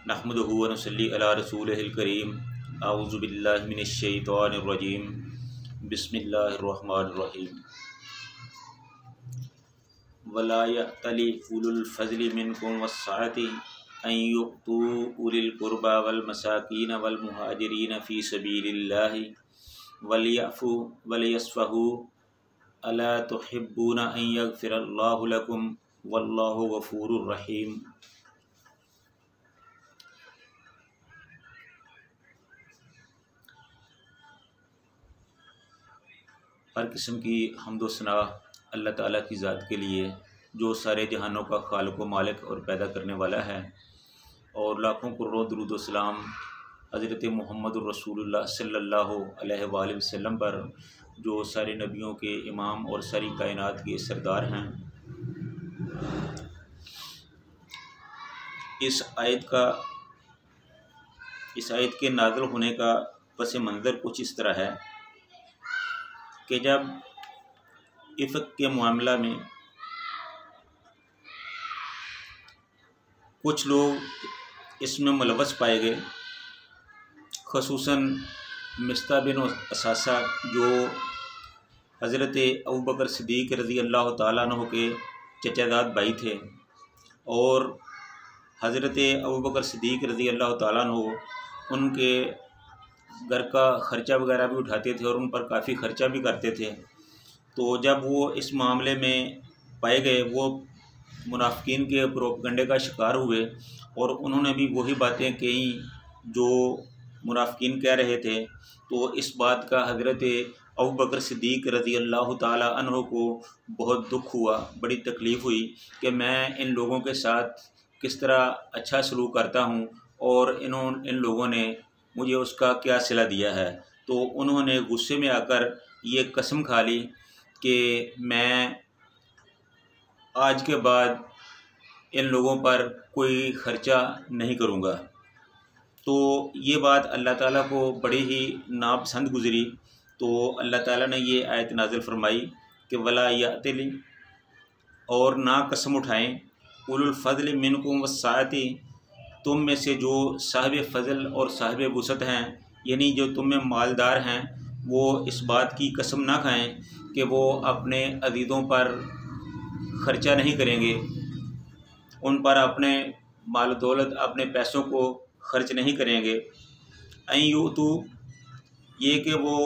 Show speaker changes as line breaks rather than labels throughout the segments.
नहमदुहु व नसल्ली अला रसूलिहिल करीम। अऊज़ु बिल्लाहि मिनश शैतानिर रजीम। बिस्मिल्लाहिर रहमानिर रहीम। वला यअतली उलुल फ़ज़्लि मिनकुम वस्सअति अन युअतू उलिल क़ुरबा वल मसाकीन वल मुहाजिरीन फ़ी सबीलिल्लाहि वलियअफ़ू वलियस्फ़हू अला तुहिब्बूना अन यग़फ़िरल्लाहु लकुम वल्लाहु गफ़ूरुर रहीम। हर किस्म की हम्दो सना अल्लाह ताला की ज़ात के लिए, जो सारे जहानों का खालिक व मालिक और पैदा करने वाला है, और लाखों करोड़ों दुरूद व सलाम हज़रत मुहम्मदुर रसूलुल्लाह सल्लल्लाहु अलैहि वसल्लम पर, जो सारे नबियों के इमाम और सारी कायनात के सरदार हैं। इस आयत के नाज़िल होने का पस मंज़र कुछ इस तरह है कि जब इफ़्क के मामला में कुछ लोग इसमें मुलव्वस पाए गए, ख़ुसूसन मिस्ता बिन असासा जो हज़रत अबू बकर सिद्दीक़ रज़ी अल्लाह ताला अन्हु के चचाज़ाद भाई थे, और हज़रत अबू बकर सिद्दीक़ रज़ी अल्लाह ताला अन्हु उनके घर का ख़र्चा वगैरह भी उठाते थे और उन पर काफ़ी ख़र्चा भी करते थे। तो जब वो इस मामले में पाए गए, वो मुनाफ़िकीन के प्रोपगंडे का शिकार हुए, और उन्होंने भी वही बातें कही जो मुनाफ़िकीन कह रहे थे। तो इस बात का हज़रत अबू बकर सिद्दीक़ रज़ी अल्लाह ताला अन्हु को बहुत दुख हुआ, बड़ी तकलीफ़ हुई कि मैं इन लोगों के साथ किस तरह अच्छा सलूक करता हूँ और इन लोगों ने मुझे उसका क्या सिला दिया है। तो उन्होंने गुस्से में आकर ये कसम खा ली कि मैं आज के बाद इन लोगों पर कोई ख़र्चा नहीं करूँगा। तो ये बात अल्लाह ताला को बड़ी ही नापसंद गुज़री। तो अल्लाह ताला ने ये आयत नाज़िल फरमाई कि वला यअतली, और ना कसम उठाएं, उलुल फ़ज़्ल मिनकुम वस्सअति, तुम में से जो साहिब फ़ज़ल और साहिब वुसअत हैं, यानी जो तुम में मालदार हैं, वो इस बात की कसम ना खाएं कि वो अपने अज़ीज़ों पर ख़र्चा नहीं करेंगे, उन पर अपने माल दौलत, अपने पैसों को ख़र्च नहीं करेंगे। अन युअतू, ये कि वो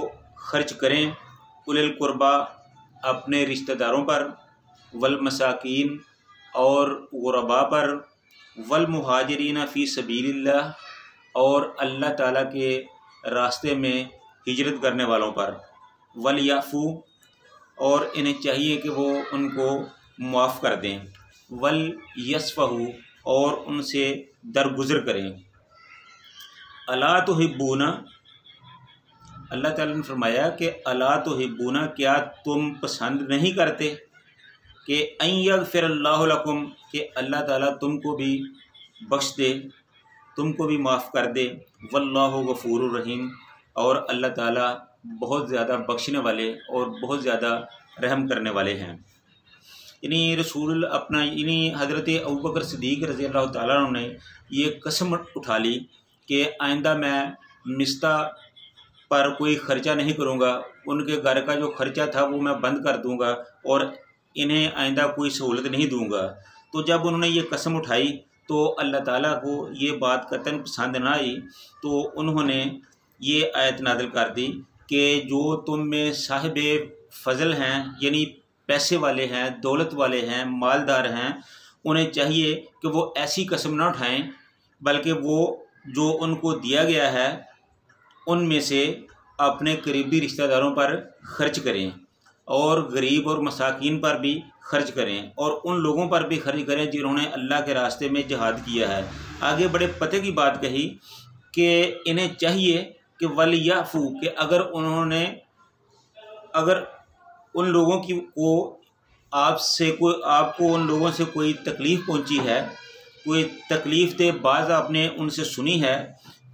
ख़र्च करें, उलिल क़ुरबा, अपने रिश्तेदारों पर, वल मसाकीन, और गुरबा पर, वल मुहाजिरीन फ़ी सबीलिल्लाह, और अल्लाह ताला के रास्ते में हिजरत करने वालों पर, वल याफ़ू, और इन्हें चाहिए कि वो उनको माफ़ कर दें, वल यस्फ़हू, और उनसे दरगुज़र करें। अला तुहिब्बूना, अल्लाह ताला ने फरमाया कि अला तुहिब्बूना, क्या तुम पसंद नहीं करते कि अन यग़फ़िरल्लाहु लकुम, कि अल्लाह ताला तुमको भी बख्श दे, तुमको भी माफ़ कर दे। वल्लाहु गफ़ूरुर रहीम, और अल्लाह ताला बहुत ज़्यादा बख्शने वाले और बहुत ज़्यादा रहम करने वाले हैं। इन्हीं रसूल अपना इन्हीं हज़रत अबू बकर सिद्दीक़ रज़ी अल्लाह ताला अन्हु ने ये कसम उठा ली कि आइंदा मैं मिस्ता पर कोई ख़र्चा नहीं करूँगा, उनके घर का जो ख़र्चा था वो मैं बंद कर दूँगा, और इन्हें आइंदा कोई सहूलत नहीं दूँगा। तो जब उन्होंने ये कसम उठाई तो अल्लाह ताला को ये बात कतई पसंद ना आई। तो उन्होंने ये आयत नाज़िल कर दी कि जो तुम में साहिब फ़ज़ल हैं, यानी पैसे वाले हैं, दौलत वाले हैं, मालदार हैं, उन्हें चाहिए कि वो ऐसी कसम ना उठाएं, बल्कि वो जो उनको दिया गया है उनमें से अपने करीबी रिश्तेदारों पर ख़र्च करें, और गरीब और मसाकीन पर भी ख़र्च करें, और उन लोगों पर भी ख़र्च करें जिन्होंने अल्लाह के रास्ते में जिहाद किया है। आगे बड़े पते की बात कही कि इन्हें चाहिए कि वल याफ़ू, कि अगर उन लोगों को आपको उन लोगों से कोई तकलीफ़ पहुंची है, कोई तकलीफ़ दे बात आपने उनसे सुनी है,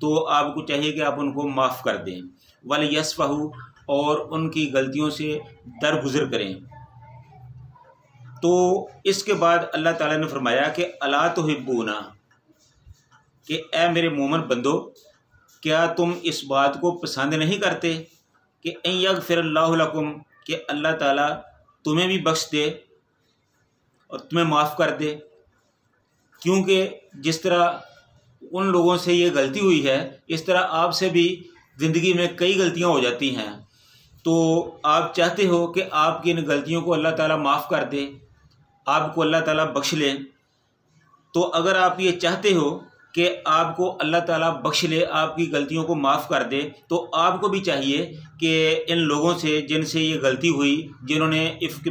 तो आपको चाहिए कि आप उनको माफ़ कर दें। वल यस्फ़हू, और उनकी गलतियों से दरगुज़र करें। तो इसके बाद अल्लाह ताला ने फरमाया कि अला तुहिब्बूना, कि ए मेरे मोमिन बंदो, क्या तुम इस बात को पसंद नहीं करते कि अन यगफिरल्लाहु लकुम, कि अल्लाह ताला तुम्हें भी बख्श दे और तुम्हें माफ़ कर दे। क्योंकि जिस तरह उन लोगों से ये गलती हुई है, इस तरह आपसे भी ज़िंदगी में कई गलतियां हो जाती हैं। तो आप चाहते हो कि आपकी इन गलतियों को अल्लाह ताला माफ़ कर दे, आपको अल्लाह ताला बख्श ले। तो अगर आप ये चाहते हो कि आपको अल्लाह ताला बख्श ले, आपकी गलतियों को माफ़ कर दे, तो आपको भी चाहिए कि इन लोगों से जिनसे ये गलती हुई, जिन्होंने इफ़्क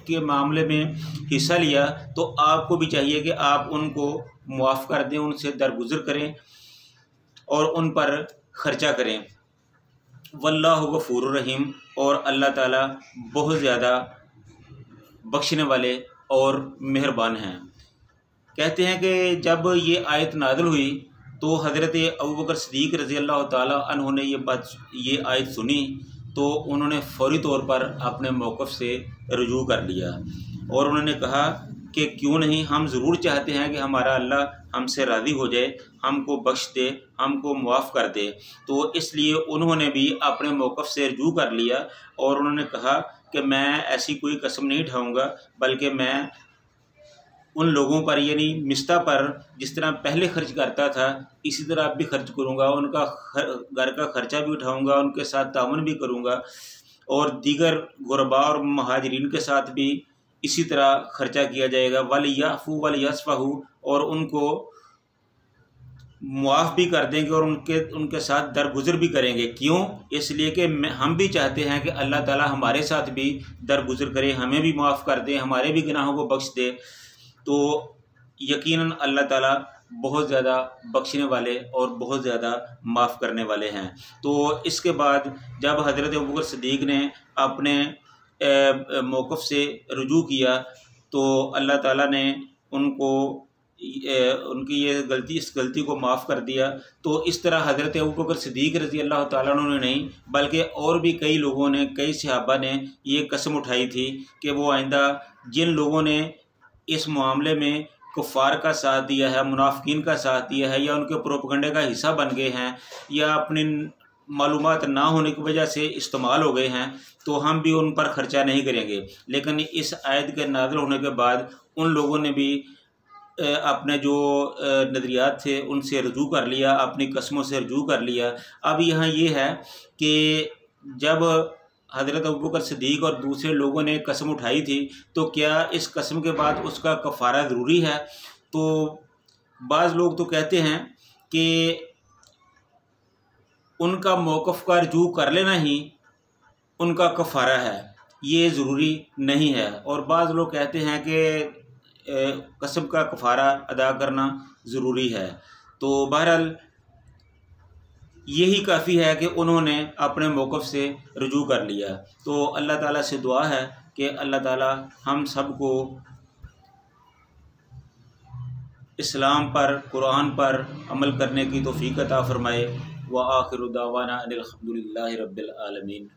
के मामले में हिस्सा लिया, तो आपको भी चाहिए कि आप उनको माफ़ कर दें, उनसे दरगुज़र करें और उन पर ख़र्चा करें। वल्लाहु गफ़ूरुर रहीम, और अल्लाह ताला बहुत ज़्यादा बख्शने वाले और मेहरबान हैं। कहते हैं कि जब ये आयत नाज़िल हुई तो हज़रत अबू बकर सिद्दीक़ रज़ी अल्लाह ताला अन्हु ने ये आयत सुनी, तो उन्होंने फ़ौरी तौर पर अपने मौक़िफ़ से रुजू कर लिया और उन्होंने कहा कि क्यों नहीं, हम ज़रूर चाहते हैं कि हमारा अल्लाह हमसे राज़ी हो जाए, हमको बख्श दे, हमको मुआफ़ कर दे। तो इसलिए उन्होंने भी अपने मौक़िफ़ से रुजू कर लिया और उन्होंने कहा कि मैं ऐसी कोई कसम नहीं उठाऊँगा, बल्कि मैं उन लोगों पर यानी मिस्ता पर जिस तरह पहले खर्च करता था, इसी तरह अब भी खर्च करूँगा, उनका घर का ख़र्चा भी उठाऊँगा, उनके साथ ताउन भी करूँगा और दीगर गुरबा और महाजरीन के साथ भी इसी तरह ख़र्चा किया जाएगा। वलियाफ़ू वलियस्फ़हू, और उनको मुआफ़ भी कर देंगे और उनके साथ दरगुज़र भी करेंगे। क्यों? इसलिए कि हम भी चाहते हैं कि अल्लाह ताला हमारे साथ भी दरगुज़र करे, हमें भी माफ़ कर दे, हमारे भी गुनाहों को बख्श दे। तो यकीनन अल्लाह ताला बहुत ज़्यादा बख्शने वाले और बहुत ज़्यादा माफ़ करने वाले हैं। तो इसके बाद जब हज़रत अबू बकर सिद्दीक़ ने अपने मौक़िफ़ से रुजू किया, तो अल्लाह ताला ने उनको उनकी इस गलती को माफ़ कर दिया। तो इस तरह हज़रत अबू बकर सिद्दीक़ रज़ी अल्लाह ताला अन्हु ने नहीं, बल्कि और भी कई लोगों ने, कई सहाबा ने ये कसम उठाई थी कि वो आइंदा जिन लोगों ने इस मामले में कुफ़ार का साथ दिया है, मुनाफ़िकीन का साथ दिया है, या उनके प्रोपगंडे का हिस्सा बन गए हैं, या अपनी मालूमात ना होने की वजह से इस्तेमाल हो गए हैं, तो हम भी उन पर ख़र्चा नहीं करेंगे। लेकिन इस आयत के नाज़िल होने के बाद उन लोगों ने भी अपने जो नज़रियात थे उनसे रुजू कर लिया, अपनी कस्मों से रुजू कर लिया। अब यहाँ ये है कि जब हज़रत अबू बकर सिद्दीक़ और दूसरे लोगों ने कसम उठाई थी, तो क्या इस कसम के बाद उसका कफ़ारा ज़रूरी है? तो बाज़ लोग तो कहते हैं कि उनका मौक़िफ़ का रुजू कर लेना ही उनका कफ़ारा है, ये ज़रूरी नहीं है। और बाज़ लोग कहते हैं कि कसम का कफ़ारा अदा करना ज़रूरी है। तो बहरहाल यही काफ़ी है कि उन्होंने अपने मौक़िफ़ से रुजू कर लिया। तो अल्लाह ताला से दुआ है कि अल्लाह ताला हम सब को इस्लाम पर, कुरान पर अमल करने की तौफ़ीक़ अता फ़रमाए। व आखिरु दावाना अनिल हम्दुलिल्लाहि रब्बिल आलमीन।